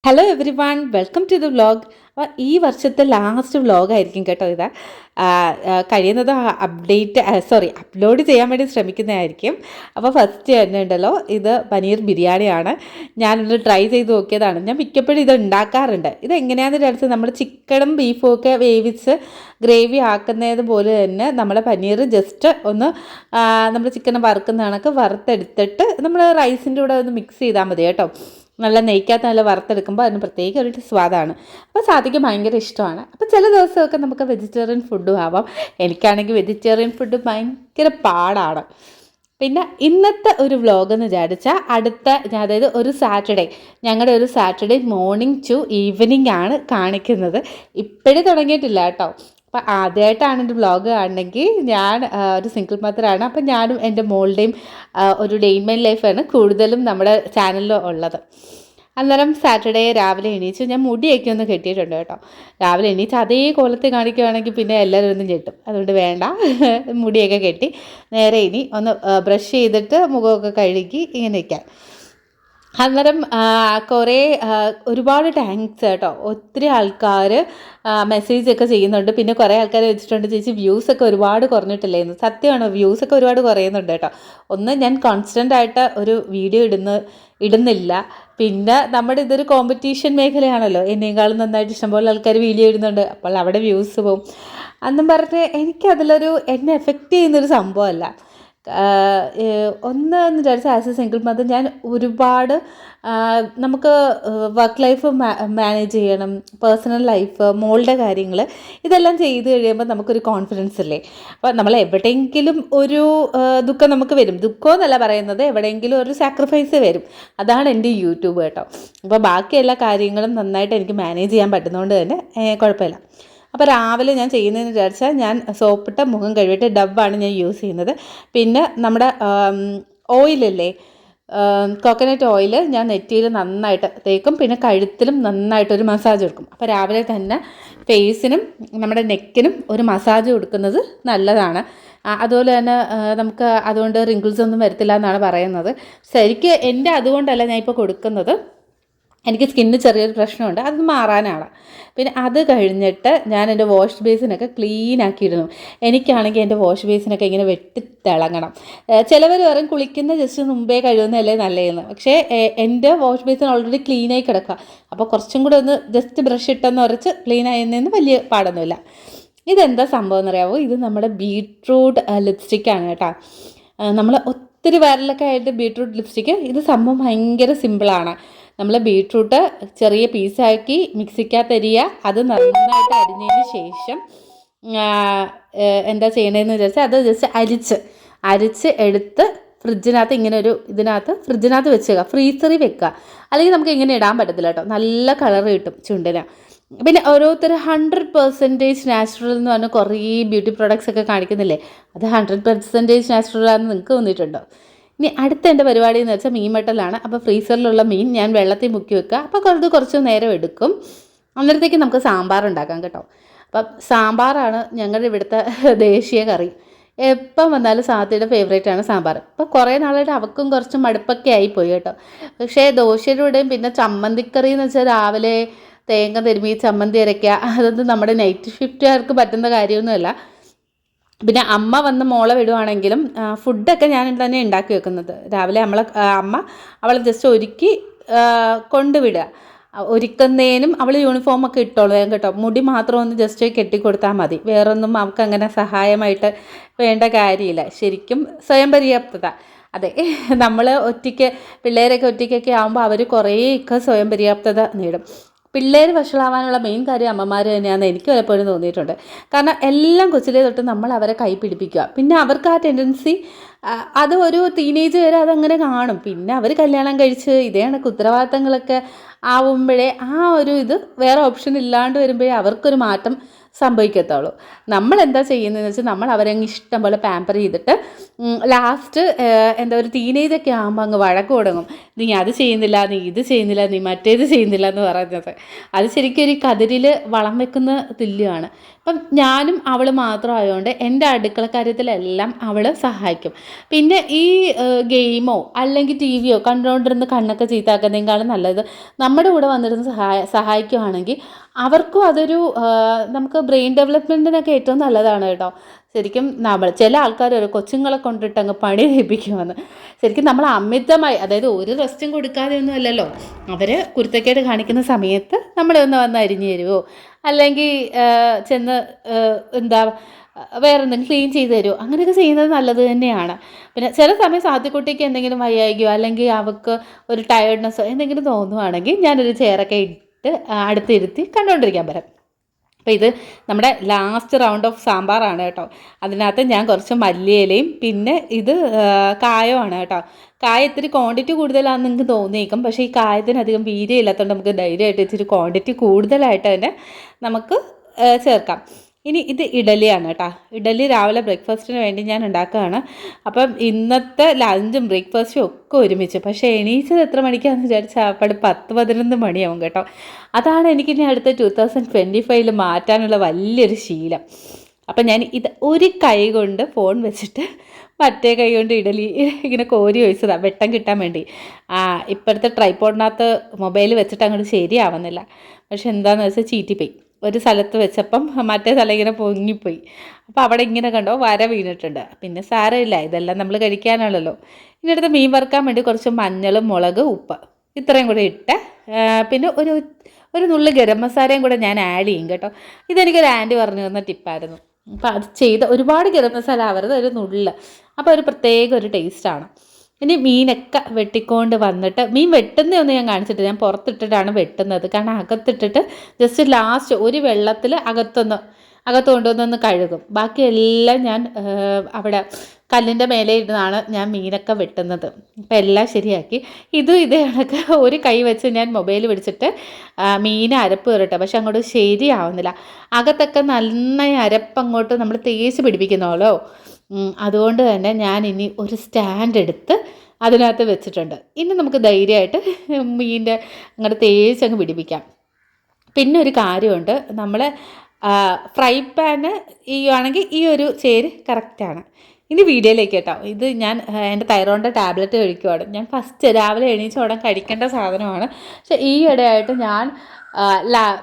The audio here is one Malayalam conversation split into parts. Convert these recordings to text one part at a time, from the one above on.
Hello everyone, welcome to the vlog. അപ്പോൾ ഈ വർഷത്തെ ലാസ്റ്റ് വ്ളോഗായിരിക്കും കേട്ടോ ഇത്. കഴിയുന്നത് അപ്ലോഡ് ചെയ്യാൻ വേണ്ടി ശ്രമിക്കുന്നതായിരിക്കും. അപ്പോൾ ഫസ്റ്റ് തന്നെ ഉണ്ടല്ലോ, ഇത് പനീർ ബിരിയാണിയാണ്. ഞാനൊന്ന് ട്രൈ ചെയ്ത് നോക്കിയതാണ്. ഞാൻ മിക്കപ്പോഴും ഇത് ഉണ്ടാക്കാറുണ്ട്. ഇത് എങ്ങനെയാണെന്ന് വിചാരിച്ചാൽ നമ്മൾ ചിക്കനും ബീഫും ഒക്കെ വേവിച്ച് ഗ്രേവി ആക്കുന്നത് പോലെ തന്നെ നമ്മൾ പനീർ ജസ്റ്റ് ഒന്ന് നമ്മൾ ചിക്കൻ വറുക്കുന്ന കണക്ക് വറുത്തെടുത്തിട്ട് നമ്മൾ റൈസിൻ്റെ കൂടെ ഒന്ന് മിക്സ് ചെയ്താൽ മതി കേട്ടോ. നല്ല നെയ്ക്കകത്ത് നല്ല വറുത്തെടുക്കുമ്പോൾ അതിന് പ്രത്യേക ഒരു സ്വാദാണ്. അപ്പോൾ സാധിക്ക് ഭയങ്കര ഇഷ്ടമാണ്. അപ്പോൾ ചില ദിവസമൊക്കെ നമുക്ക് വെജിറ്റേറിയൻ ഫുഡും ആവാം. എനിക്കാണെങ്കിൽ വെജിറ്റേറിയൻ ഫുഡ് ഭയങ്കര പാടാണ്. പിന്നെ ഇന്നത്തെ ഒരു വ്ളോഗ് എന്ന് വിചാരിച്ചാൽ അതായത് ഒരു സാറ്റർഡേ, ഞങ്ങളുടെ ഒരു സാറ്റർഡേ മോർണിംഗ് ടു ഈവനിങ് ആണ് കാണിക്കുന്നത്. ഇപ്പോഴും തുടങ്ങിയിട്ടില്ല കേട്ടോ. അപ്പോൾ ആദ്യമായിട്ടാണ് എൻ്റെ വ്ളോഗ് കാണണമെങ്കിൽ ഞാൻ ഒരു സിംഗിൾ മദറാണ്. അപ്പം ഞാനും എൻ്റെ മോളുടെയും ഒരു ഡേ ഇൻ മൈ ലൈഫാണ് കൂടുതലും നമ്മുടെ ചാനലിൽ ഉള്ളത്. അന്നേരം സാറ്റർഡേ രാവിലെ എണീച്ച് ഞാൻ മുടിയൊക്കെ ഒന്ന് കെട്ടിയിട്ടുണ്ട് കേട്ടോ. രാവിലെ എണീച്ച് അതേ കോലത്തിൽ കാണിക്കുകയാണെങ്കിൽ പിന്നെ എല്ലാവരും ഒന്നും ചെട്ടും. അതുകൊണ്ട് വേണ്ട, മുടിയൊക്കെ കെട്ടി നേരെ ഇനി ഒന്ന് ബ്രഷ് ചെയ്തിട്ട് മുഖമൊക്കെ കഴുകി ഇങ്ങനെ നിൽക്കാൻ. അന്നേരം ഒരുപാട് താങ്ക്സ് കേട്ടോ. ഒത്തിരി ആൾക്കാർ മെസ്സേജൊക്കെ ചെയ്യുന്നുണ്ട്. പിന്നെ കുറേ ആൾക്കാർ വെച്ചിട്ടുണ്ട്, ചേച്ചി വ്യൂസൊക്കെ ഒരുപാട് കുറഞ്ഞിട്ടില്ലേന്ന്. സത്യമാണ്, വ്യൂസൊക്കെ ഒരുപാട് കുറയുന്നുണ്ട് കേട്ടോ. ഒന്ന് ഞാൻ കോൺസ്റ്റൻ്റ് ആയിട്ട് ഒരു വീഡിയോ ഇടുന്നില്ല. പിന്നെ നമ്മുടെ ഇതൊരു കോമ്പറ്റീഷൻ മേഖലയാണല്ലോ, എന്നേക്കാളും നന്നായിട്ട് ഇഷ്ടംപോലെ ആൾക്കാർ വീഡിയോ ഇടുന്നുണ്ട്. അപ്പോൾ അവിടെ വ്യൂസ് പോവും എന്നും പറഞ്ഞ് എന്നെ എഫക്റ്റ് ചെയ്യുന്നൊരു സംഭവമല്ല. ഒന്ന് വിചാരിച്ചാൽ ആസ് എ സിംഗിൾ മദർ ഞാൻ ഒരുപാട് നമുക്ക് വർക്ക് ലൈഫ് മാനേജ് ചെയ്യണം, പേഴ്സണൽ ലൈഫ്, മോളുടെ കാര്യങ്ങൾ, ഇതെല്ലാം ചെയ്ത് കഴിയുമ്പോൾ നമുക്കൊരു കോൺഫിഡൻസ് അല്ലേ. അപ്പോൾ നമ്മൾ എവിടെയെങ്കിലും ഒരു ദുഃഖം നമുക്ക് വരും. ദുഃഖമെന്നല്ല പറയുന്നത്, എവിടെയെങ്കിലും ഒരു സാക്രിഫൈസ് വരും. അതാണ് എൻ്റെ യൂട്യൂബ് കേട്ടോ. അപ്പോൾ ബാക്കി എല്ലാ കാര്യങ്ങളും നന്നായിട്ട് എനിക്ക് മാനേജ് ചെയ്യാൻ പറ്റുന്നതുകൊണ്ട് തന്നെ കുഴപ്പമില്ല. അപ്പോൾ രാവിലെ ഞാൻ ചെയ്യുന്നതെന്ന് വിചാരിച്ചാൽ ഞാൻ സോപ്പിട്ട മുഖം കഴുകിയിട്ട് ഡബ്ബാണ് ഞാൻ യൂസ് ചെയ്യുന്നത്. പിന്നെ നമ്മുടെ ഓയിലല്ലേ, കോക്കനട്ട് ഓയിൽ ഞാൻ നെറ്റിയിൽ നന്നായിട്ട് തേക്കും. പിന്നെ കഴുത്തിലും നന്നായിട്ടൊരു മസാജ് കൊടുക്കും. അപ്പോൾ രാവിലെ തന്നെ ഫേസിനും നമ്മുടെ നെക്കിനും ഒരു മസാജ് കൊടുക്കുന്നത് നല്ലതാണ്. അതുപോലെ തന്നെ നമുക്ക് അതുകൊണ്ട് റിങ്കിൾസ് ഒന്നും വരത്തില്ല എന്നാണ് പറയുന്നത്. ശരിക്കും എൻ്റെ അതുകൊണ്ടല്ല ഞാൻ ഇപ്പോൾ കൊടുക്കുന്നത്. എനിക്ക് സ്കിന്നിന് ചെറിയൊരു പ്രശ്നമുണ്ട്, അത് മാറാനാണ്. പിന്നെ അത് കഴിഞ്ഞിട്ട് ഞാൻ എൻ്റെ വാഷ് ബേസിനൊക്കെ ക്ലീൻ ആക്കിയിടുന്നു. എനിക്കാണെങ്കിൽ എൻ്റെ വാഷ് ബേസിനൊക്കെ ഇങ്ങനെ വെട്ടിത്തിളങ്ങണം. ചിലവർ പറയും കുളിക്കുന്ന ജസ്റ്റ് മുമ്പേ കഴുകുന്നതല്ലേ നല്ലതെന്ന്. പക്ഷേ എൻ്റെ വാഷ് ബേസിൻ ഓൾറെഡി ക്ലീനായി കിടക്കുക. അപ്പോൾ കുറച്ചും കൂടെ ഒന്ന് ജസ്റ്റ് ബ്രഷ് ഇട്ടെന്ന് ഉറച്ച് ക്ലീൻ ആയിരുന്നതിന് വലിയ പാടൊന്നുമില്ല. ഇതെന്താ സംഭവം എന്നറിയാമോ? ഇത് നമ്മുടെ ബീട്രൂട്ട് ലിപ്സ്റ്റിക്കാണ് കേട്ടോ. നമ്മൾ ഒത്തിരി വൈറലൊക്കെ ആയിട്ട് ബീട്രൂട്ട് ലിപ്സ്റ്റിക്ക്, ഇത് സംഭവം ഭയങ്കര സിമ്പിളാണ്. നമ്മൾ ബീട്രൂട്ട് ചെറിയ പീസാക്കി മിക്സിക്കകത്ത് അത് നന്നായിട്ട് അരിഞ്ഞതിന് ശേഷം എന്താ ചെയ്യണതെന്ന് വിചാരിച്ചാൽ അത് ജസ്റ്റ് അരിച്ച് എടുത്ത് ഫ്രിഡ്ജിനകത്ത് വെച്ചേക്കുക, ഫ്രീസറിൽ വെക്കുക. അല്ലെങ്കിൽ നമുക്ക് ഇങ്ങനെ ഇടാൻ പറ്റത്തില്ല കേട്ടോ, നല്ല കളർ കിട്ടും ചുണ്ടിന്. പിന്നെ ഓരോരുത്തർ 100% നാച്ചുറൽ എന്ന് പറഞ്ഞാൽ കുറേ ബ്യൂട്ടി പ്രോഡക്ട്സ് ഒക്കെ കാണിക്കുന്നില്ലേ, അത് 100% നാച്ചുറലാണെന്ന് നിങ്ങൾക്ക് തോന്നിയിട്ടുണ്ടോ? ഇനി അടുത്ത എൻ്റെ പരിപാടി എന്ന് വെച്ചാൽ മീൻ വെട്ടലാണ്. അപ്പോൾ ഫ്രീസറിലുള്ള മീൻ ഞാൻ വെള്ളത്തിൽ മുക്കി വെക്കുക. അപ്പോൾ കുറച്ച് നേരം എടുക്കും. അന്നേരത്തേക്ക് നമുക്ക് സാമ്പാർ ഉണ്ടാക്കാം കേട്ടോ. അപ്പം സാമ്പാറാണ് ഞങ്ങളുടെ ഇവിടുത്തെ ദേശീയ കറി. എപ്പം വന്നാലും സാത്തിയുടെ ഫേവറേറ്റാണ് സാമ്പാർ. അപ്പോൾ കുറേ നാളായിട്ട് അവൾക്കും കുറച്ച് മടുപ്പൊക്കെ ആയിപ്പോയി കേട്ടോ. പക്ഷേ ദോശയുടെ കൂടെയും പിന്നെ ചമ്മന്തിക്കറി എന്ന് വെച്ചാൽ രാവിലെ തേങ്ങ തിരുമ്മി ചമ്മന്തി അരയ്ക്കുക, അതൊന്നും നമ്മുടെ നൈറ്റ് ഷിഫ്റ്റുകാർക്ക് പറ്റുന്ന കാര്യമൊന്നുമല്ല. പിന്നെ അമ്മ വന്ന് മോളെ വിടുവാണെങ്കിലും ഫുഡൊക്കെ ഞാൻ തന്നെ ഉണ്ടാക്കി വെക്കുന്നത്. രാവിലെ അമ്മ അവളെ ജസ്റ്റ് ഒരുക്കി കൊണ്ടുവിടുക. ഒരുക്കുന്നതിനും അവൾ യൂണിഫോമൊക്കെ ഇട്ടോളും കേട്ടോ. മുടി മാത്രം ഒന്ന് ജസ്റ്റ് കെട്ടിക്കൊടുത്താൽ മതി. വേറൊന്നും അവൾക്ക് അങ്ങനെ സഹായമായിട്ട് വേണ്ട കാര്യമില്ല. ശരിക്കും സ്വയം പര്യാപ്തത. അതെ, നമ്മൾ പിള്ളേരൊക്കെ ഒറ്റയ്ക്കൊക്കെ ആകുമ്പോൾ അവർ കുറേയൊക്കെ സ്വയം പര്യാപ്തത നേടും. പിള്ളേർ വഷളാവാനുള്ള മെയിൻ കാര്യം അമ്മമാർ തന്നെയാണെന്ന് എനിക്ക് പലപ്പോഴും തോന്നിയിട്ടുണ്ട്. കാരണം എല്ലാം കൊച്ചിലേ തൊട്ട് നമ്മൾ അവരെ കൈ പിടിപ്പിക്കുക. പിന്നെ അവർക്ക് ആ ടെൻഡൻസി അത് ഒരു ടീനേജ് വരെ അതങ്ങനെ കാണും. പിന്നെ അവർ കല്യാണം കഴിച്ച് ഇതേ കണക്ക് ഉത്തരവാദിത്തങ്ങളൊക്കെ ആവുമ്പോഴേ ഇത് വേറെ ഓപ്ഷൻ ഇല്ലാണ്ട് വരുമ്പോഴേ അവർക്കൊരു മാറ്റം സംഭവിക്കത്തുള്ളൂ. നമ്മളെന്താ ചെയ്യുന്നതെന്ന് വെച്ചാൽ നമ്മൾ അവരെ അങ്ങ് ഇഷ്ടം പോലെ പാമ്പർ ചെയ്തിട്ട് ലാസ്റ്റ് എന്താ ഒരു ടീനേജൊക്കെ ആകുമ്പോൾ അങ്ങ് വഴക്ക് തുടങ്ങും. നീ അത് ചെയ്യുന്നില്ല, നീ ഇത് ചെയ്യുന്നില്ല, നീ മറ്റേത് ചെയ്യുന്നില്ല എന്ന് പറയുന്നത്. അത് ശരിക്കും ഒരു കതിരിൽ വളം വെക്കുന്ന തുല്യമാണ്. അപ്പം ഞാനും അവൾ മാത്രമായതുകൊണ്ട് എൻ്റെ അടുക്കള കാര്യത്തിലെല്ലാം അവൾ സഹായിക്കും. പിന്നെ ഈ ഗെയിമോ അല്ലെങ്കിൽ ടി വിയോ കണ്ടുകൊണ്ടിരുന്ന് കണ്ണൊക്കെ ചീത്താക്കുന്നതിനേക്കാളും നല്ലത് നമ്മുടെ കൂടെ വന്നിരുന്ന് സഹായിക്കുകയാണെങ്കിൽ അവർക്കും അതൊരു നമുക്ക് ബ്രെയിൻ ഡെവലപ്മെൻറ്റിനൊക്കെ ഏറ്റവും നല്ലതാണ് കേട്ടോ. ശരിക്കും നമ്മൾ ചില ആൾക്കാർ ഒരു കൊച്ചുങ്ങളെ കൊണ്ടിട്ട് അങ്ങ് പണി ചെയ്യിപ്പിക്കുമെന്ന്. ശരിക്കും നമ്മൾ അമിതമായി, അതായത് ഒരു റെസ്റ്റും കൊടുക്കാതെ ഒന്നും അല്ലല്ലോ, അവർ കുരുത്തക്കേട് കാണിക്കുന്ന സമയത്ത് നമ്മളെ ഒന്ന് വന്ന് അരിഞ്ഞു തരുമോ അല്ലെങ്കിൽ ചെന്ന് എന്താ വേറെ എന്തെങ്കിലും ക്ലീൻ ചെയ്ത് തരുമോ, അങ്ങനെയൊക്കെ ചെയ്യുന്നത് നല്ലത് തന്നെയാണ്. പിന്നെ ചില സമയം സാധ്യക്കുട്ടിക്ക് എന്തെങ്കിലും വയ്യായികയോ അല്ലെങ്കിൽ അവൾക്ക് ഒരു ടയർഡ്നെസ്സോ എന്തെങ്കിലും തോന്നുവാണെങ്കിൽ ഞാനൊരു ചെയറൊക്കെ ഇട്ട് അടുത്തിരുത്തി കണ്ടുകൊണ്ടിരിക്കാൻ പറയാം. അപ്പോൾ ഇത് നമ്മുടെ ലാസ്റ്റ് റൗണ്ട് ഓഫ് സാമ്പാറാണ് കേട്ടോ. അതിനകത്ത് ഞാൻ കുറച്ച് മല്ലിയിലയും പിന്നെ ഇത് കായമാണ് കേട്ടോ. കായ ഇത്തിരി ക്വാണ്ടിറ്റി കൂടുതലാണെന്ന് നിങ്ങൾക്ക് തോന്നിയേക്കും, പക്ഷേ ഈ കായത്തിനധികം വീര്യമില്ലാത്തതുകൊണ്ട് നമുക്ക് ധൈര്യമായിട്ട് ഇച്ചിരി ക്വാണ്ടിറ്റി കൂടുതലായിട്ട് തന്നെ നമുക്ക് ചേർക്കാം. ഇനി ഇത് ഇഡലിയാണ് കേട്ടോ. ഇഡലി രാവിലെ ബ്രേക്ക്ഫാസ്റ്റിന് വേണ്ടി ഞാൻ ഉണ്ടാക്കുകയാണ്. അപ്പം ഇന്നത്തെ ലഞ്ചും ബ്രേക്ക്ഫാസ്റ്റും ഒക്കെ ഒരുമിച്ച്. പക്ഷേ എണീച്ചത് എത്ര മണിക്കാണെന്ന് വിചാരിച്ചാൽ അപ്പോഴും 10-11 മണിയാവും കേട്ടോ. അതാണ് എനിക്കിനി അടുത്ത 2025 മാറ്റാനുള്ള വലിയൊരു ശീലം. അപ്പം ഞാൻ ഇത് ഒരു കൈ കൊണ്ട് ഫോൺ വെച്ചിട്ട് മറ്റേ കൈ കൊണ്ട് ഇഡലി ഇങ്ങനെ കോരി ഒഴിച്ചതാണ് വെട്ടം കിട്ടാൻ വേണ്ടി. ഇപ്പോഴത്തെ ട്രൈപോഡിനകത്ത് മൊബൈൽ വെച്ചിട്ട് അങ്ങോട്ട് ശരിയാവുന്നില്ല. പക്ഷെ എന്താണെന്ന് വെച്ചാൽ ചീറ്റിപ്പോയി. ഒരു സ്ഥലത്ത് വെച്ചപ്പം മറ്റേ സ്ഥലം ഇങ്ങനെ പൊങ്ങിപ്പോയി. അപ്പോൾ അവിടെ ഇങ്ങനെ കണ്ടോ വര വീണിട്ടുണ്ട്. പിന്നെ സാരമില്ല, ഇതെല്ലാം നമ്മൾ കഴിക്കാനാണല്ലോ. ഇനി അടുത്ത് മീൻ വറുക്കാൻ വേണ്ടി കുറച്ച് മഞ്ഞളും മുളക് ഉപ്പ് ഇത്രയും കൂടെ ഇട്ട് പിന്നെ ഒരു നുള്ളു ഗരം മസാലയും കൂടെ ഞാൻ ആഡ് ചെയ്യും കേട്ടോ. ഇതെനിക്കൊരു ആൻറ്റി പറഞ്ഞു തന്ന ടിപ്പായിരുന്നു. അപ്പോൾ അത് ചെയ്ത് ഒരുപാട് ഗരം മസാല ആവരുത്, ഒരു നുള്ള്. അപ്പോൾ ഒരു പ്രത്യേക ഒരു ടേസ്റ്റാണ്. ഇനി മീനൊക്കെ വെട്ടിക്കൊണ്ട് വന്നിട്ട് മീൻ വെട്ടുന്നതൊന്നും ഞാൻ കാണിച്ചിട്ടില്ല, ഞാൻ പുറത്തിട്ടിട്ടാണ് വെട്ടുന്നത്. കാരണം അകത്തിട്ടിട്ട് ജസ്റ്റ് ലാസ്റ്റ് ഒരു വെള്ളത്തിൽ അകത്ത് കൊണ്ടുവന്നൊന്ന് കഴുകും. ബാക്കിയെല്ലാം ഞാൻ അവിടെ കല്ലിൻ്റെ മേലെ ഇരുന്നാണ് ഞാൻ മീനൊക്കെ വെട്ടുന്നത്. അപ്പം എല്ലാം ശരിയാക്കി ഇതേ കണക്ക് ഒരു കൈ വെച്ച് ഞാൻ മൊബൈൽ പിടിച്ചിട്ട് മീൻ അരപ്പ് കയറട്ടെ, പക്ഷെ അങ്ങോട്ട് ശരിയാവുന്നില്ല. അകത്തൊക്കെ നന്നായി അരപ്പങ്ങോട്ട് നമ്മൾ തേച്ച് പിടിപ്പിക്കുന്നോളോ. അതുകൊണ്ട് തന്നെ ഞാൻ ഇനി ഒരു സ്റ്റാൻഡ് എടുത്ത് അതിനകത്ത് വെച്ചിട്ടുണ്ട്. ഇനി നമുക്ക് ധൈര്യമായിട്ട് മീനിൻ്റെ അങ്ങോട്ട് തേച്ചങ്ങ് പിടിപ്പിക്കാം. പിന്നെ ഒരു കാര്യമുണ്ട്, നമ്മൾ ഫ്രൈ പാന് ചെയ്യുകയാണെങ്കിൽ ഈ ഒരു ചേര് കറക്റ്റാണ്. ഇനി വീഡിയോയിലേക്ക് കേട്ടോ. ഇത് ഞാൻ എൻ്റെ തൈറോയിഡിൻ്റെ ടാബ്ലറ്റ് കഴിക്കുവാണ്. ഞാൻ ഫസ്റ്റ് രാവിലെ എണീച്ച ഉടൻ കഴിക്കേണ്ട സാധനമാണ്. പക്ഷേ ഈ ഇടയായിട്ട് ഞാൻ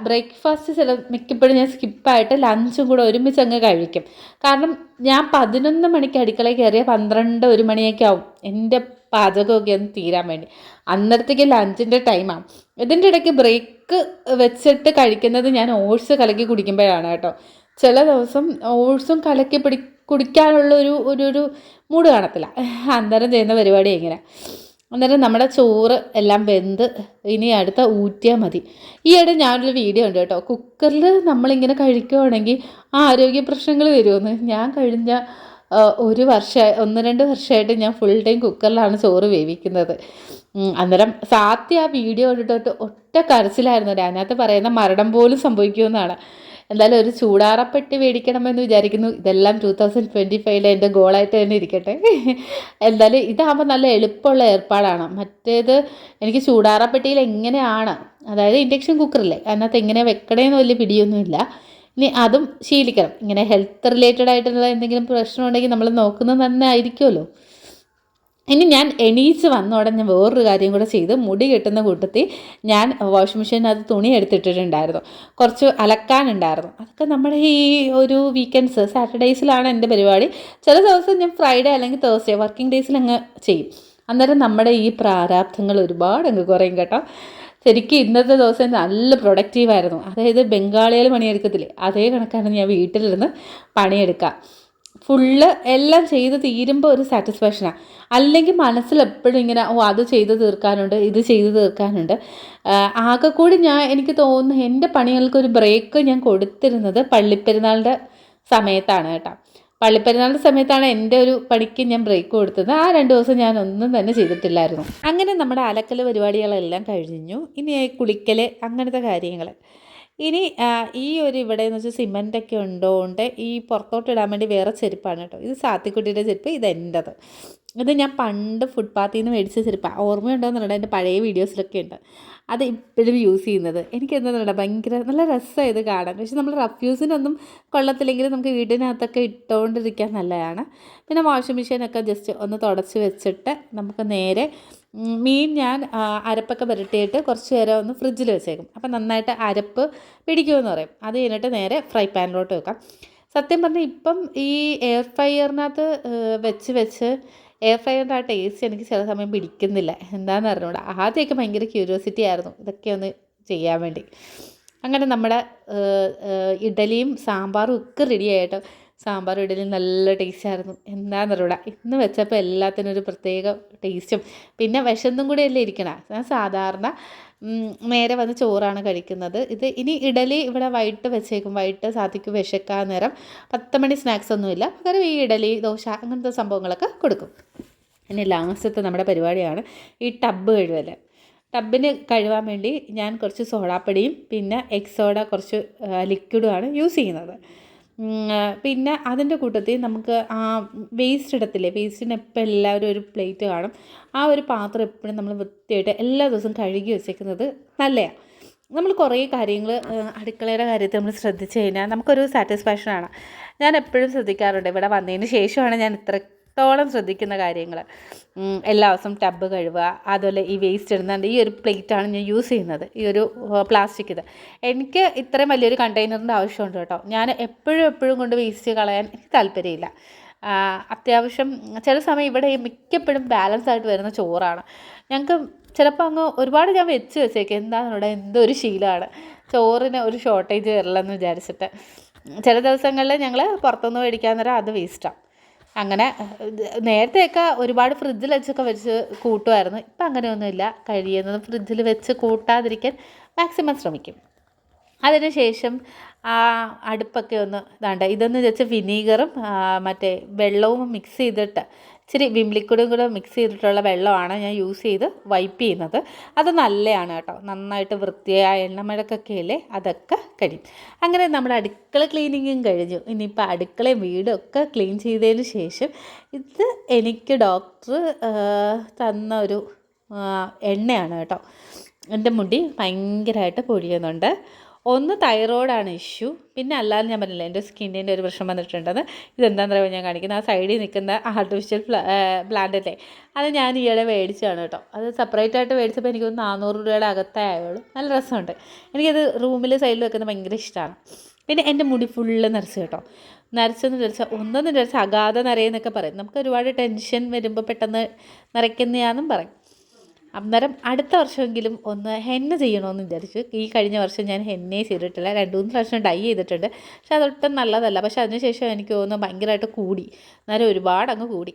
ബ്രേക്ക്ഫാസ്റ്റ് മിക്കപ്പോഴും ഞാൻ സ്കിപ്പായിട്ട് ലഞ്ചും കൂടെ ഒരുമിച്ച് അങ്ങ് കഴിക്കും. കാരണം ഞാൻ 11 മണിക്ക് അടുക്കളയിൽ കയറിയ 12-1 മണിയൊക്കെ ആവും എൻ്റെ പാചകമൊക്കെ ഒന്ന് തീരാൻ വേണ്ടി. അന്നേരത്തേക്ക് ലഞ്ചിൻ്റെ ടൈമാണ്. ഇതിൻ്റെ ഇടയ്ക്ക് ബ്രേക്ക് വെച്ചിട്ട് കഴിക്കുന്നത് ഞാൻ ഓട്സ് കലക്കി കുടിക്കുമ്പോഴാണ് കേട്ടോ. ചില ദിവസം ഓട്സും കലക്കി കുടിക്കാനുള്ള ഒരു മൂഡ് കാണത്തില്ല. അന്നേരം ചെയ്യുന്ന പരിപാടി എങ്ങനെ. അന്നേരം നമ്മുടെ ചോറ് എല്ലാം വെന്ത് ഇനി അടുത്ത ഊറ്റിയാൽ മതി. ഈയിടെ ഞാനൊരു വീഡിയോ ഉണ്ട് കേട്ടോ, കുക്കറിൽ നമ്മളിങ്ങനെ കഴിക്കുകയാണെങ്കിൽ ആരോഗ്യ പ്രശ്നങ്ങൾ വരുമെന്ന്. ഞാൻ കഴിഞ്ഞ 1-2 വർഷമായിട്ട് ഞാൻ ഫുൾ ടൈം കുക്കറിലാണ് ചോറ് വേവിക്കുന്നത്. അന്നേരം സാത്യ ആ വീഡിയോ കണ്ടിട്ട് ഒറ്റ കരച്ചിലായിരുന്നു. അതിനകത്ത് പറയുന്ന മരണം പോലും സംഭവിക്കുമെന്നാണ്. എന്തായാലും ഒരു ചൂടാറപ്പെട്ടി മേടിക്കണമെന്ന് വിചാരിക്കുന്നു. ഇതെല്ലാം 2025 എൻ്റെ ഗോളായിട്ട് തന്നെ ഇരിക്കട്ടെ. എന്തായാലും ഇതാകുമ്പോൾ നല്ല എളുപ്പമുള്ള ഏർപ്പാടാണ്. മറ്റേത് എനിക്ക് ചൂടാറപ്പെട്ടിയിൽ എങ്ങനെയാണ്, അതായത് ഇൻഡക്ഷൻ കുക്കറില്ലേ, അതിനകത്ത് എങ്ങനെ വെക്കണേന്ന് വലിയ പിടിയൊന്നുമില്ല. ഇനി അതും ശീലിക്കണം. ഇങ്ങനെ ഹെൽത്ത് റിലേറ്റഡ് ആയിട്ടുള്ള എന്തെങ്കിലും പ്രശ്നമുണ്ടെങ്കിൽ നമ്മൾ നോക്കുന്നത് തന്നെ ആയിരിക്കുമല്ലോ. ഇനി ഞാൻ എണീച്ച് വന്നോടെ ഞാൻ വേറൊരു കാര്യം കൂടെ ചെയ്ത് മുടി കെട്ടുന്ന കൂട്ടത്തിൽ ഞാൻ വാഷിംഗ് മെഷീനകത്ത് തുണി എടുത്തിട്ടിട്ടുണ്ടായിരുന്നു. കുറച്ച് അലക്കാനുണ്ടായിരുന്നു. അതൊക്കെ നമ്മുടെ ഈ ഒരു വീക്കെൻഡ്സ് സാറ്റർഡേയ്സിലാണ് എൻ്റെ പരിപാടി. ചില ദിവസം ഞാൻ ഫ്രൈഡേ അല്ലെങ്കിൽ തേഴ്സ്ഡേ വർക്കിംഗ് ഡേയ്സിൽ അങ്ങ് ചെയ്യും. അന്നേരം നമ്മുടെ ഈ പ്രാരാബ്ധങ്ങൾ ഒരുപാട് അങ്ങ് കുറയും കേട്ടോ. ശരിക്കും ഇന്നത്തെ ദിവസം നല്ല പ്രൊഡക്റ്റീവായിരുന്നു. അതായത് ബംഗാളികൾ പണിയെടുക്കത്തില്ലേ, അതേ കണക്കാണ് ഞാൻ വീട്ടിലിരുന്ന് പണിയെടുക്കുക. ഫുള്ള് എല്ലാം ചെയ്ത് തീരുമ്പോൾ ഒരു സാറ്റിസ്ഫാക്ഷനാണ്. അല്ലെങ്കിൽ മനസ്സിൽ എപ്പോഴും ഇങ്ങനെ അത് ചെയ്ത് തീർക്കാനുണ്ട്, ഇത് ചെയ്ത് തീർക്കാനുണ്ട്. ആകെ കൂടി എനിക്ക് തോന്നുന്നു എൻ്റെ പണികൾക്കൊരു ബ്രേക്ക് ഞാൻ കൊടുത്തിരുന്നത് പള്ളിപ്പെരുന്നാളിൻ്റെ സമയത്താണ് കേട്ടോ. പള്ളിപ്പെരുന്നാളിൻ്റെ സമയത്താണ് എൻ്റെ ഒരു പണിക്ക് ഞാൻ ബ്രേക്ക് കൊടുത്തത്. ആ 2 ദിവസം ഞാൻ ഒന്നും തന്നെ ചെയ്തിട്ടില്ലായിരുന്നു. അങ്ങനെ നമ്മുടെ അലക്കൽ പരിപാടികളെല്ലാം കഴിഞ്ഞു. ഇനി കുളിക്കൽ അങ്ങനത്തെ കാര്യങ്ങൾ. ഇനി ഈ ഒരു ഇവിടെ എന്ന് വെച്ചാൽ സിമൻറ്റൊക്കെ ഉണ്ടോണ്ട് ഈ പുറത്തോട്ട് ഇടാൻ വേണ്ടി വേറെ ചെരുപ്പാണ് കേട്ടോ. ഇത് സാത്തിക്കുട്ടിയുടെ ചെരുപ്പ്, ഇത് എൻ്റെത്. ഇത് ഞാൻ പണ്ട് ഫുട്പാത്തിൽ നിന്ന് മേടിച്ച ചെരുപ്പാണ്. ഓർമ്മയുണ്ടോയെന്നുണ്ട്, എൻ്റെ പഴയ വീഡിയോസിലൊക്കെ ഉണ്ട്. അത് ഇപ്പോഴും യൂസ് ചെയ്യുന്നത്. എനിക്ക് എന്താണെന്നുണ്ട് ഭയങ്കര നല്ല രസമാണ് ഇത് കാണാൻ. പക്ഷേ നമ്മൾ റഫ് യൂസിനൊന്നും കൊള്ളത്തില്ലെങ്കിലും നമുക്ക് വീടിനകത്തൊക്കെ ഇട്ടുകൊണ്ടിരിക്കാൻ നല്ലതാണ്. പിന്നെ വാഷിംഗ് മെഷീനൊക്കെ ജസ്റ്റ് ഒന്ന് തുടച്ച് വെച്ചിട്ട് നമുക്ക് നേരെ മീൻ ഞാൻ അരപ്പൊക്കെ പുരട്ടിയിട്ട് കുറച്ച് നേരം ഒന്ന് ഫ്രിഡ്ജിൽ വെച്ചേക്കും. അപ്പം നന്നായിട്ട് അരപ്പ് പിടിക്കുമെന്ന് പറയും. അത് കഴിഞ്ഞിട്ട് നേരെ ഫ്രൈ പാനിലോട്ട് വെക്കാം. സത്യം പറഞ്ഞാൽ ഇപ്പം ഈ എയർ ഫ്രയറിനകത്ത് വെച്ച് എയർ ഫ്രയറിൻ്റെ ആ ടേസ്റ്റ് എനിക്ക് ചില സമയം പിടിക്കുന്നില്ല. എന്താണെന്ന് അറിഞ്ഞൂടാ. ആദ്യമൊക്കെ ഭയങ്കര ക്യൂരിയോസിറ്റി ആയിരുന്നു ഇതൊക്കെ ഒന്ന് ചെയ്യാൻ വേണ്ടി. അങ്ങനെ നമ്മുടെ ഇഡലിയും സാമ്പാറും ഒക്കെ റെഡി ആയിട്ട്, സാമ്പാറും ഇഡലിയും നല്ല ടേസ്റ്റായിരുന്നു. എന്താണെന്നറിയൂടാ, ഇന്ന് വെച്ചപ്പോൾ എല്ലാത്തിനും ഒരു പ്രത്യേക ടേസ്റ്റും. പിന്നെ വിശന്നും കൂടെ അല്ലേ ഇരിക്കണം. ഞാൻ സാധാരണ നേരെ വന്ന് ചോറാണ് കഴിക്കുന്നത്. ഇത് ഇനി ഇഡലി ഇവിടെ വൈകിട്ട് വെച്ചേക്കും. വൈകിട്ട് സാധിക്കും വിശക്കാൻ നേരം 10 മണി സ്നാക്സ് ഒന്നുമില്ല, പകരം ഈ ഇഡലി ദോശ അങ്ങനത്തെ സംഭവങ്ങളൊക്കെ കൊടുക്കും. ഇനി ലാസ്റ്റത്തെ നമ്മുടെ പരിപാടിയാണ് ഈ ടബ്ബ് കഴുകൽ. ടബിന് കഴുകാൻ വേണ്ടി ഞാൻ കുറച്ച് സോഡാപ്പൊടിയും പിന്നെ എക്സോഡ കുറച്ച് ലിക്വിഡുമാണ് യൂസ് ചെയ്യുന്നത്. പിന്നെ അതിൻ്റെ കൂട്ടത്തിൽ നമുക്ക് ആ വേസ്റ്റ് ഇടത്തില്ലേ, വേസ്റ്റിന് എപ്പോൾ എല്ലാവരും ഒരു പ്ലേറ്റ് കാണും. ആ ഒരു പാത്രം എപ്പോഴും നമ്മൾ വൃത്തിയായിട്ട് എല്ലാ ദിവസവും കഴുകി വെച്ചേക്കുന്നത് നല്ലതാണ്. നമ്മൾ കുറേ കാര്യങ്ങൾ അടുക്കളയുടെ കാര്യത്തിൽ നമ്മൾ ശ്രദ്ധിച്ചു കഴിഞ്ഞാൽ നമുക്കൊരു സാറ്റിസ്ഫാക്ഷനാണ്. ഞാൻ എപ്പോഴും ശ്രദ്ധിക്കാറുണ്ട്. ഇവിടെ വന്നതിന് ശേഷമാണ് ഞാൻ ഇത്രത്തോളം ശ്രദ്ധിക്കുന്ന കാര്യങ്ങൾ. എല്ലാ ദിവസവും ടബ് കഴുകുക, അതുപോലെ ഈ വേസ്റ്റ് ഇടുന്നുണ്ട്. ഈ ഒരു പ്ലേറ്റാണ് ഞാൻ യൂസ് ചെയ്യുന്നത്, ഈ ഒരു പ്ലാസ്റ്റിക്. ഇത് എനിക്ക് ഇത്രയും വലിയൊരു കണ്ടെയ്നറിൻ്റെ ആവശ്യമുണ്ട് കേട്ടോ. ഞാൻ എപ്പോഴും കൊണ്ട് വേസ്റ്റ് കളയാൻ എനിക്ക് താല്പര്യമില്ല. അത്യാവശ്യം ചില സമയം ഇവിടെ മിക്കപ്പോഴും ബാലൻസ് ആയിട്ട് വരുന്ന ചോറാണ്. ഞങ്ങൾക്ക് ചിലപ്പോൾ അങ്ങ് ഒരുപാട് ഞാൻ വെച്ചേക്കും. എന്താണെന്നൂടെ, എന്തോ ഒരു ശീലമാണ് ചോറിന് ഒരു ഷോർട്ടേജ് വരില്ലെന്ന് വിചാരിച്ചിട്ട്. ചില ദിവസങ്ങളിൽ ഞങ്ങൾ പുറത്തുനിന്ന് മേടിക്കാൻ നേരം അത് വേസ്റ്റാണ്. അങ്ങനെ നേരത്തെയൊക്കെ ഒരുപാട് ഫ്രിഡ്ജിൽ വെച്ച് കൂട്ടുമായിരുന്നു. ഇപ്പം അങ്ങനെയൊന്നുമില്ല. കഴിയുന്നത് ഫ്രിഡ്ജിൽ വെച്ച് കൂട്ടാതിരിക്കാൻ മാക്സിമം ശ്രമിക്കും. അതിന് ശേഷം അടുപ്പൊക്കെ ഒന്ന് ഇതാണ്ട് ഇതൊന്ന് വെച്ച് വിനീഗറും മറ്റേ വെള്ളവും മിക്സ് ചെയ്തിട്ട്, ഇച്ചിരി വിം ലിക്വിഡും കൂടെ മിക്സ് ചെയ്തിട്ടുള്ള വെള്ളമാണ് ഞാൻ യൂസ് ചെയ്ത് വൈപ്പ് ചെയ്യുന്നത്. അത് നല്ലതാണ് കേട്ടോ. നന്നായിട്ട് വൃത്തിയായ എണ്ണമഴക്കൊക്കെ അല്ലേ, അതൊക്കെ കഴിയും. അങ്ങനെ നമ്മുടെ അടുക്കള ക്ലീനിങ്ങും കഴിഞ്ഞു. ഇനിയിപ്പോൾ അടുക്കളയും വീടും ഒക്കെ ക്ലീൻ ചെയ്തതിന് ശേഷം ഇത് എനിക്ക് ഡോക്ടർ തന്ന ഒരു എണ്ണയാണ് കേട്ടോ. എൻ്റെ മുടി ഭയങ്കരമായിട്ട് പൊഴിയുന്നുണ്ട്. ഒന്ന് തൈറോയ്ഡാണ് ഇഷ്യൂ, പിന്നെ അല്ലാതെ ഞാൻ പറഞ്ഞില്ല എൻ്റെ സ്കിന്നിൻ്റെ ഒരു പ്രശ്നം വന്നിട്ടുണ്ടെന്ന്. ഇതെന്താണെന്ന് പറയുമ്പോൾ ഞാൻ കാണിക്കുന്നത്, ആ സൈഡിൽ നിൽക്കുന്ന ആർട്ടിഫിഷ്യൽ പ്ലാന്റല്ലേ, അത് ഞാൻ ഈയിടെ മേടിച്ചതാണ് കേട്ടോ. അത് സെപ്പറേറ്റ് ആയിട്ട് മേടിച്ചപ്പോൾ എനിക്കൊന്ന് 400 രൂപയുടെ അകത്തേ ആയുള്ളൂ. നല്ല രസമുണ്ട്. എനിക്കത് റൂമിൽ സൈഡിൽ വെക്കുന്നത് ഭയങ്കര ഇഷ്ടമാണ്. പിന്നെ എൻ്റെ മുടി ഫുള്ള് നരച്ച് കേട്ടോ. ഒന്നൊന്നും നരച്ച് അഗാധ നരയെന്നൊക്കെ പറയും. നമുക്ക് ഒരുപാട് ടെൻഷൻ വരുമ്പോൾ പെട്ടെന്ന് നരയ്ക്കുന്നതാണെന്നും പറയും. അന്നേരം അടുത്ത വർഷമെങ്കിലും ഒന്ന് ഹെന്ന ചെയ്യണമെന്ന് വിചാരിച്ചു. ഈ കഴിഞ്ഞ വർഷം ഞാൻ ഹെന്നേ ചെയ്തിട്ടില്ല. 2-3 പ്രാവശ്യം ഡൈ ചെയ്തിട്ടുണ്ട്. പക്ഷെ അതൊട്ടും നല്ലതല്ല. പക്ഷെ അതിനുശേഷം എനിക്ക് തോന്നുന്നു ഭയങ്കരമായിട്ട് കൂടി. അന്നേരം ഒരുപാട് അങ്ങ് കൂടി.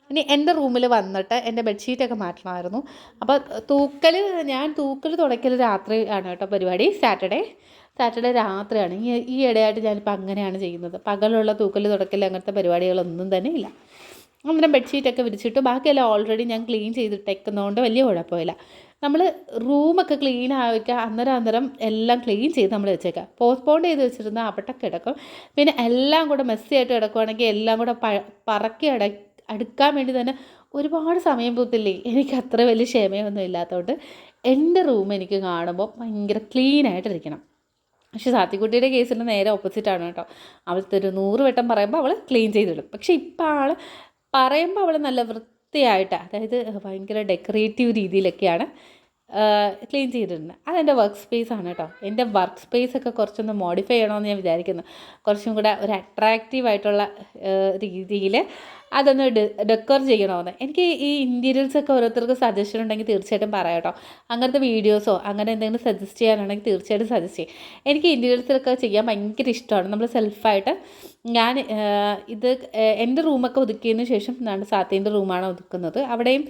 ഇനി എൻ്റെ റൂമിൽ വന്നിട്ട് എൻ്റെ ബെഡ്ഷീറ്റൊക്കെ മാറ്റണമായിരുന്നു. അപ്പോൾ ഞാൻ തൂക്കൽ തുടയ്ക്കൽ രാത്രി ആണ് കേട്ടോ പരിപാടി. സാറ്റർഡേ രാത്രിയാണ്. ഈ ഇടയായിട്ട് ഞാനിപ്പോൾ അങ്ങനെയാണ് ചെയ്യുന്നത്. പകലുള്ള തൂക്കൽ തുടയ്ക്കൽ അങ്ങനത്തെ പരിപാടികളൊന്നും തന്നെ ഇല്ല. അന്നേരം ബെഡ്ഷീറ്റൊക്കെ വിരിച്ചിട്ട് ബാക്കിയെല്ലാം ഓൾറെഡി ഞാൻ ക്ലീൻ ചെയ്തിട്ടേക്കുന്നതുകൊണ്ട് വലിയ കുഴപ്പമില്ല. നമ്മൾ റൂമൊക്കെ ക്ലീൻ ആയിരിക്കുക, അന്നേരം എല്ലാം ക്ലീൻ ചെയ്ത് നമ്മൾ വെച്ചേക്കാം. പോസ്റ്റ്പോണ്ട് ചെയ്ത് വെച്ചിരുന്ന അവിടെ കിടക്കും. പിന്നെ എല്ലാം കൂടെ മെസ്സിയായിട്ട് കിടക്കുവാണെങ്കിൽ എല്ലാം കൂടെ പറക്കി അടുക്കാൻ വേണ്ടി തന്നെ ഒരുപാട് സമയം പോകത്തില്ലേ. എനിക്ക് അത്ര വലിയ ക്ഷമയൊന്നും ഇല്ലാത്തതുകൊണ്ട് എൻ്റെ റൂം എനിക്ക് കാണുമ്പോൾ ഭയങ്കര ക്ലീനായിട്ടിരിക്കണം. പക്ഷേ സാത്തിക്കുട്ടിയുടെ കേസിൽ നേരെ ഓപ്പോസിറ്റാണ് കേട്ടോ. അവൾക്ക് ഒരു 100 വട്ടം പറയുമ്പോൾ അവൾ ക്ലീൻ ചെയ്തിടും. പക്ഷേ ഇപ്പോൾ പറയുമ്പോൾ അവൾ നല്ല വൃത്തിയായിട്ട്, അതായത് ഭയങ്കര ഡെക്കറേറ്റീവ് രീതിയിലൊക്കെയാണ് ക്ലീൻ ചെയ്തിട്ടുണ്ട്. അതെൻ്റെ വർക്ക് സ്പേസ് ആണ് കേട്ടോ. എൻ്റെ വർക്ക് സ്പേസൊക്കെ കുറച്ചൊന്ന് മോഡിഫൈ ചെയ്യണമെന്ന് ഞാൻ വിചാരിക്കുന്നു. കുറച്ചും കൂടെ ഒരു അട്രാക്റ്റീവായിട്ടുള്ള രീതിയിൽ അതൊന്ന് ഡെക്കോർ ചെയ്യണമെന്ന്. എനിക്ക് ഈ ഇൻറ്റീരിയൽസൊക്കെ ഓരോരുത്തർക്ക് സജഷൻ ഉണ്ടെങ്കിൽ തീർച്ചയായിട്ടും പറയാം കേട്ടോ. അങ്ങനത്തെ വീഡിയോസോ അങ്ങനെ എന്തെങ്കിലും സജസ്റ്റ് ചെയ്യാനാണെങ്കിൽ തീർച്ചയായിട്ടും സജസ്റ്റ് ചെയ്യും. എനിക്ക് ഇൻറ്റീരിയൽസിലൊക്കെ ചെയ്യാൻ ഭയങ്കര ഇഷ്ടമാണ്. നമ്മൾ സെൽഫായിട്ട് ഞാൻ ഇത് എൻ്റെ റൂമൊക്കെ ഒതുക്കിയതിന് ശേഷം ഞാൻ സാത്തീൻ്റെ റൂമാണ് ഒതുക്കുന്നത്. അവിടെയും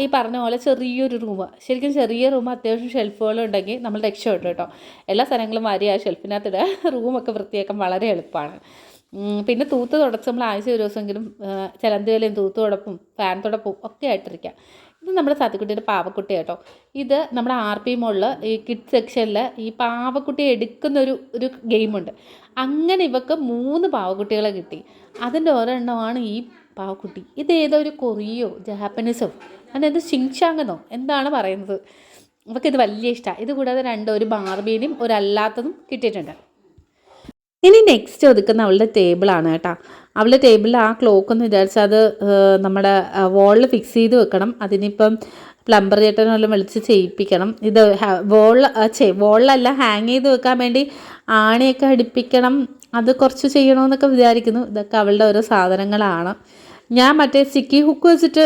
ഈ പറഞ്ഞ പോലെ ചെറിയൊരു റൂം, ശരിക്കും ചെറിയ റൂം, അത്യാവശ്യം ഷെൽഫുകളുണ്ടെങ്കിൽ നമ്മൾ രക്ഷപ്പെട്ടു കേട്ടോ. എല്ലാ സ്ഥലങ്ങളും വാരി ആ ഷെൽഫിനകത്തിടുക. റൂമൊക്കെ വൃത്തിയാക്കാൻ വളരെ എളുപ്പമാണ്. പിന്നെ തൂത്ത് തുടച്ച് നമ്മൾ ആഴ്ച ഒരു ദിവസമെങ്കിലും ചിലന്തി വലയും തൂത്ത് തുടപ്പും ഫാൻ തുടപ്പും ഒക്കെ ആയിട്ടിരിക്കുക. ഇത് നമ്മുടെ സാത്തിക്കുട്ടിയുടെ പാവക്കുട്ടി കേട്ടോ. ഇത് നമ്മുടെ RP മോളിൽ ഈ കിഡ്സ് സെക്ഷനിൽ ഈ പാവക്കുട്ടിയെ എടുക്കുന്നൊരു ഗെയിമുണ്ട്. അങ്ങനെ ഇവക്ക് 3 പാവക്കുട്ടികളെ കിട്ടി. അതിൻ്റെ ഒരെണ്ണമാണ് ഈ പാവക്കുട്ടി. ഇത് ഏതോ ഒരു കൊറിയോ ജാപ്പനീസോ അതിനെന്ത് ഷിങ്ഷാങ്ങെന്നോ എന്താണ് പറയുന്നത്. ഇവക്കിത് വലിയ ഇഷ്ടമാണ്. ഇത് കൂടാതെ ഒരു ബാർബീനും ഒരു അല്ലാത്തതും കിട്ടിയിട്ടുണ്ട്. ഇനി നെക്സ്റ്റ് ഒതുക്കുന്ന അവളുടെ ടേബിളാണ് കേട്ടോ. അവളുടെ ടേബിളിൽ ആ ക്ലോക്ക് എന്ന് വിചാരിച്ചാൽ അത് നമ്മുടെ വോളിൽ ഫിക്സ് ചെയ്ത് വെക്കണം. അതിനിപ്പം പ്ലംബർ ചേട്ടനെല്ലാം വിളിച്ച് ചെയ്യിപ്പിക്കണം. ഇത് വോളിലല്ല ഹാങ് ചെയ്ത് വെക്കാൻ വേണ്ടി ആണിയൊക്കെ അടുപ്പിക്കണം. അത് കുറച്ച് ചെയ്യണമെന്നൊക്കെ വിചാരിക്കുന്നു. ഇതൊക്കെ അവളുടെ ഓരോ സാധനങ്ങളാണ്. ഞാൻ മറ്റേ സ്റ്റിക്കി ഹുക്ക് വെച്ചിട്ട്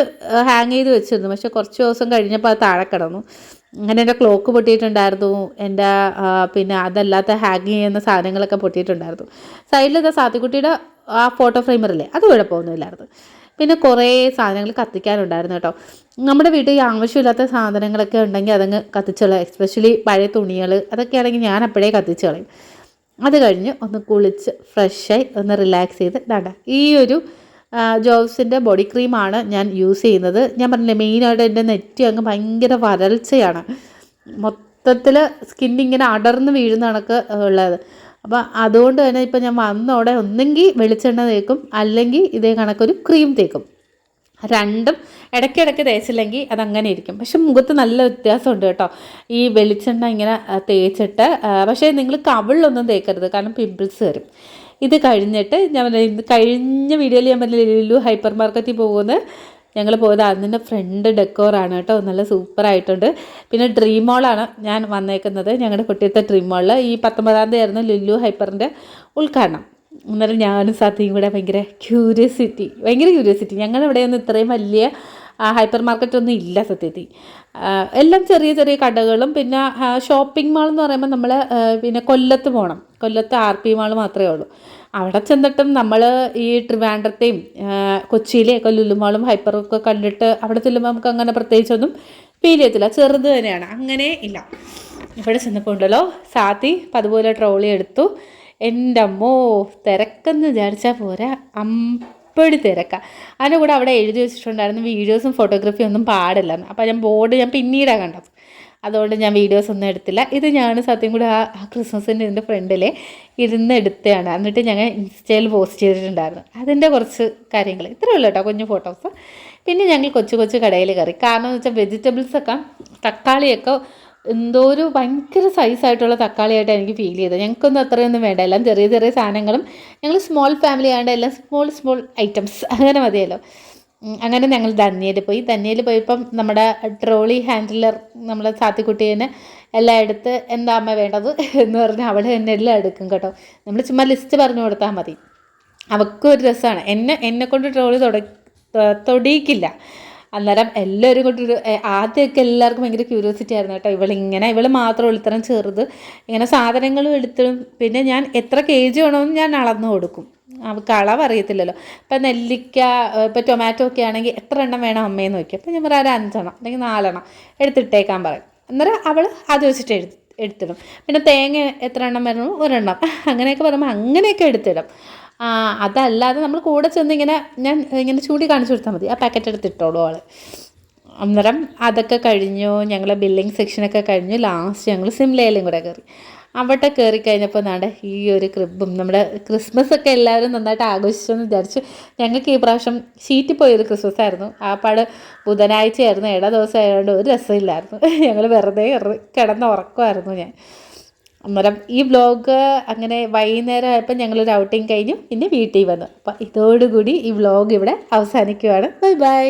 ഹാങ് ചെയ്ത് വെച്ചിരുന്നു. പക്ഷേ കുറച്ച് ദിവസം കഴിഞ്ഞപ്പോൾ അത് താഴെ കിടന്നു. അങ്ങനെ എൻ്റെ ക്ലോക്ക് പൊട്ടിയിട്ടുണ്ടായിരുന്നു. എൻ്റെ പിന്നെ അതല്ലാത്ത ഹാങ് ചെയ്യുന്ന സാധനങ്ങളൊക്കെ പൊട്ടിയിട്ടുണ്ടായിരുന്നു. സൈഡിൽ ഇതാ സാത്തിക്കുട്ടിയുടെ ആ ഫോട്ടോ ഫ്രെയിമറില്ലേ, അത് കുഴപ്പമൊന്നുമില്ലായിരുന്നു. പിന്നെ കുറേ സാധനങ്ങൾ കത്തിക്കാനുണ്ടായിരുന്നു കേട്ടോ. നമ്മുടെ വീട്ടിൽ ഈ ആവശ്യമില്ലാത്ത സാധനങ്ങളൊക്കെ ഉണ്ടെങ്കിൽ അതങ്ങ് കത്തിച്ചോളാം. എസ്പെഷ്യലി പഴയ തുണികൾ അതൊക്കെ ആണെങ്കിൽ ഞാൻ അപ്പോഴേ കത്തിച്ച് കളയും. അത് കഴിഞ്ഞ് ഒന്ന് കുളിച്ച് ഫ്രഷായി ഒന്ന് റിലാക്സ് ചെയ്ത് ദാണ്ട ഈ ഒരു ജോബ്സിൻ്റെ ബോഡി ക്രീമാണ് ഞാൻ യൂസ് ചെയ്യുന്നത്. ഞാൻ പറഞ്ഞില്ലേ മെയിനായിട്ട് എൻ്റെ നെറ്റി അങ്ങ് ഭയങ്കര വരൾച്ചയാണ്. മൊത്തത്തിൽ സ്കിന്നിങ്ങനെ അടർന്ന് വീഴുന്ന കണക്ക് ഉള്ളത്. അപ്പോൾ അതുകൊണ്ട് തന്നെ ഇപ്പം ഞാൻ വന്നോടെ ഒന്നെങ്കിൽ വെളിച്ചെണ്ണ തേക്കും, അല്ലെങ്കിൽ ഇതേ കണക്കൊരു ക്രീം തേക്കും. രണ്ടും ഇടയ്ക്കിടയ്ക്ക് തേച്ചില്ലെങ്കിൽ അതങ്ങനെ ഇരിക്കും. പക്ഷെ മുഖത്ത് നല്ല വ്യത്യാസമുണ്ട് കേട്ടോ ഈ വെളിച്ചെണ്ണ ഇങ്ങനെ തേച്ചിട്ട്. പക്ഷേ നിങ്ങൾ കവിളിലൊന്നും തേക്കരുത്, കാരണം പിമ്പിൾസ് വരും. ഇത് കഴിഞ്ഞിട്ട് ഞാൻ കഴിഞ്ഞ വീഡിയോയിൽ ഞാൻ പറഞ്ഞ ലുലു ഹൈപ്പർ മാർക്കറ്റിൽ പോകുന്നത് ഞങ്ങൾ പോയത് അതിൻ്റെ ഫ്രണ്ട് ഡെക്കോറാണ് കേട്ടോ. നല്ല സൂപ്പറായിട്ടുണ്ട്. പിന്നെ ഡ്രീം മോളാണ് ഞാൻ വന്നേക്കുന്നത്. ഞങ്ങളുടെ കുട്ടിയത്തെ ഡ്രീം മോളിൽ ഈ 19-ാം തീയതി ആയിരുന്നു ലുലു ഹൈപ്പറിൻ്റെ ഉദ്ഘാടനം. അന്നേരം ഞാനും സത്യയും കൂടെ ഭയങ്കര ക്യൂരിയോസിറ്റി. ഞങ്ങളിവിടെയൊന്നും ഇത്രയും വലിയ ഹൈപ്പർ മാർക്കറ്റൊന്നും ഇല്ല സത്യത്തിൽ. എല്ലാം ചെറിയ ചെറിയ കടകളും പിന്നെ ഷോപ്പിംഗ് മാൾ എന്ന് പറയുമ്പോൾ നമ്മൾ പിന്നെ കൊല്ലത്ത് പോകണം. കൊല്ലത്ത് RP മാൾ മാത്രമേ ഉള്ളൂ. അവിടെ ചെന്നിട്ടും നമ്മൾ ഈ ട്രിവാൻഡ്രത്തെയും കൊച്ചിയിലെയൊക്കെ ലുലു മാളും ഹൈപ്പറൊക്കെ കണ്ടിട്ട് അവിടെ ചെല്ലുമ്പോൾ നമുക്ക് അങ്ങനെ പ്രത്യേകിച്ചൊന്നും ഫീൽ ചെയ്യത്തില്ല. ചെറുത് തന്നെയാണ്, അങ്ങനെ ഇല്ല. ഇവിടെ ചെന്നപ്പോൾ ഉണ്ടല്ലോ സാത്തി അതുപോലെ ട്രോളി എടുത്തു. എൻ്റെ അമ്മോ തിരക്കെന്ന് വിചാരിച്ചാൽ പോരാ, അമ്പടി തിരക്കാണ്. അതിൻ്റെ കൂടെ അവിടെ എഴുതി വെച്ചിട്ടുണ്ടായിരുന്നു വീഡിയോസും ഫോട്ടോഗ്രാഫിയും ഒന്നും പാടില്ലെന്ന്. അപ്പോൾ ഞാൻ ബോർഡ് പിന്നീടാണ് കണ്ടത്. അതുകൊണ്ട് ഞാൻ വീഡിയോസ് ഒന്നും എടുത്തില്ല. ഇത് ഞാൻ സത്യം കൂടെ ആ ക്രിസ്മസിൻ്റെ ഇതിൻ്റെ ഫ്രണ്ടിൽ ഇരുന്ന് എടുത്തതാണ്. എന്നിട്ട് ഞങ്ങൾ ഇൻസ്റ്റയിൽ പോസ്റ്റ് ചെയ്തിട്ടുണ്ടായിരുന്നു. അതിൻ്റെ കുറച്ച് കാര്യങ്ങൾ ഇത്രയേ ഉള്ളൂ കേട്ടോ, കുഞ്ഞു ഫോട്ടോസ്. പിന്നെ ഞങ്ങൾ കൊച്ചു കൊച്ചു കടയിൽ കയറി. കാരണം എന്ന് വെച്ചാൽ വെജിറ്റബിൾസൊക്കെ തക്കാളിയൊക്കെ എന്തോ ഒരു ഭയങ്കര സൈസായിട്ടുള്ള തക്കാളിയായിട്ട് എനിക്ക് ഫീൽ ചെയ്തത്. ഞങ്ങൾക്കൊന്നും അത്രയൊന്നും വേണ്ട, എല്ലാം ചെറിയ ചെറിയ സാധനങ്ങളും. ഞങ്ങൾ സ്മോൾ ഫാമിലി ആയതുകൊണ്ട് എല്ലാം സ്മോൾ ഐറ്റംസ് അങ്ങനെ മതിയല്ലോ. അങ്ങനെ ഞങ്ങൾ ധന്യയിൽ പോയപ്പം നമ്മുടെ ട്രോളി ഹാൻഡിലർ നമ്മളെ സാത്തിക്കുട്ടീനെ എല്ലാം എടുത്ത് എന്താ അമ്മ വേണ്ടത് എന്ന് പറഞ്ഞാൽ അവിടെ തന്നെ എല്ലാം എടുക്കും കേട്ടോ. നമ്മൾ ചുമ്മാ ലിസ്റ്റ് പറഞ്ഞു കൊടുത്താൽ മതി. അവൾക്കും ഒരു രസമാണ്. എന്നെക്കൊണ്ട് ട്രോളി തൊടിയിക്കില്ല. അന്നേരം എല്ലാവരും കൊണ്ടൊരു ആദ്യമൊക്കെ എല്ലാവർക്കും ഭയങ്കര ക്യൂരിയോസിറ്റി ആയിരുന്നു കേട്ടോ. ഇവൾ മാത്രമേ ഇത്രയും ചെറുത് ഇങ്ങനെ സാധനങ്ങളും എടുത്തിടും. പിന്നെ ഞാൻ എത്ര kg വേണമെന്ന് ഞാൻ അളന്ന് കൊടുക്കും. അവൾക്ക് അളവ് അറിയത്തില്ലല്ലോ. ഇപ്പം നെല്ലിക്ക ഇപ്പം ടൊമാറ്റോ ഒക്കെ ആണെങ്കിൽ എത്ര എണ്ണം വേണം അമ്മയെന്ന് നോക്കി. അപ്പം ഞാൻ പറയാം ഒരു 5 എണ്ണം അല്ലെങ്കിൽ 4 എണ്ണം എടുത്തിട്ടേക്കാൻ പറയും. അന്നേരം അവൾ അത് വെച്ചിട്ട് എടുത്തിടും. പിന്നെ തേങ്ങ എത്ര എണ്ണം വരണം, 1 എണ്ണം അങ്ങനെയൊക്കെ പറയുമ്പോൾ അങ്ങനെയൊക്കെ എടുത്തിടും. അതല്ലാതെ നമ്മൾ കൂടെ ചെന്ന് ഞാൻ ഇങ്ങനെ ചൂണ്ടി കാണിച്ചു കൊടുത്താൽ മതി, ആ പാക്കറ്റ് എടുത്തിട്ടോളൂ ആൾ. അന്നേരം അതൊക്കെ കഴിഞ്ഞു. ഞങ്ങൾ ബില്ലിംഗ് സെക്ഷനൊക്കെ കഴിഞ്ഞു. ലാസ്റ്റ് ഞങ്ങൾ സിംലയിലും കൂടെ കയറി. അവിടെ കയറി കഴിഞ്ഞപ്പോൾ നാടെ ഈ ഒരു ക്രിബും നമ്മുടെ ക്രിസ്മസൊക്കെ എല്ലാവരും നന്നായിട്ട് ആഘോഷിച്ചെന്ന് വിചാരിച്ചു. ഞങ്ങൾക്ക് ഈ പ്രാവശ്യം ഷീറ്റിൽ പോയൊരു ക്രിസ്മസ് ആയിരുന്നു. ബുധനാഴ്ചയായിരുന്നു, ദിവസം ആയതുകൊണ്ട് ഒരു രസമില്ലായിരുന്നു. ഞങ്ങൾ വെറുതെ കിടന്ന് ഉറക്കമായിരുന്നു ഞാൻ. അന്നേരം ഈ വ്ലോഗ് അങ്ങനെ വൈകുന്നേരം ആയപ്പോൾ ഞങ്ങളൊരു ഔട്ടിങ് കഴിഞ്ഞു. പിന്നെ വീട്ടിൽ വന്നു. അപ്പോൾ ഇതോടുകൂടി ഈ വ്ലോഗ് ഇവിടെ അവസാനിക്കുകയാണ്. ബൈ.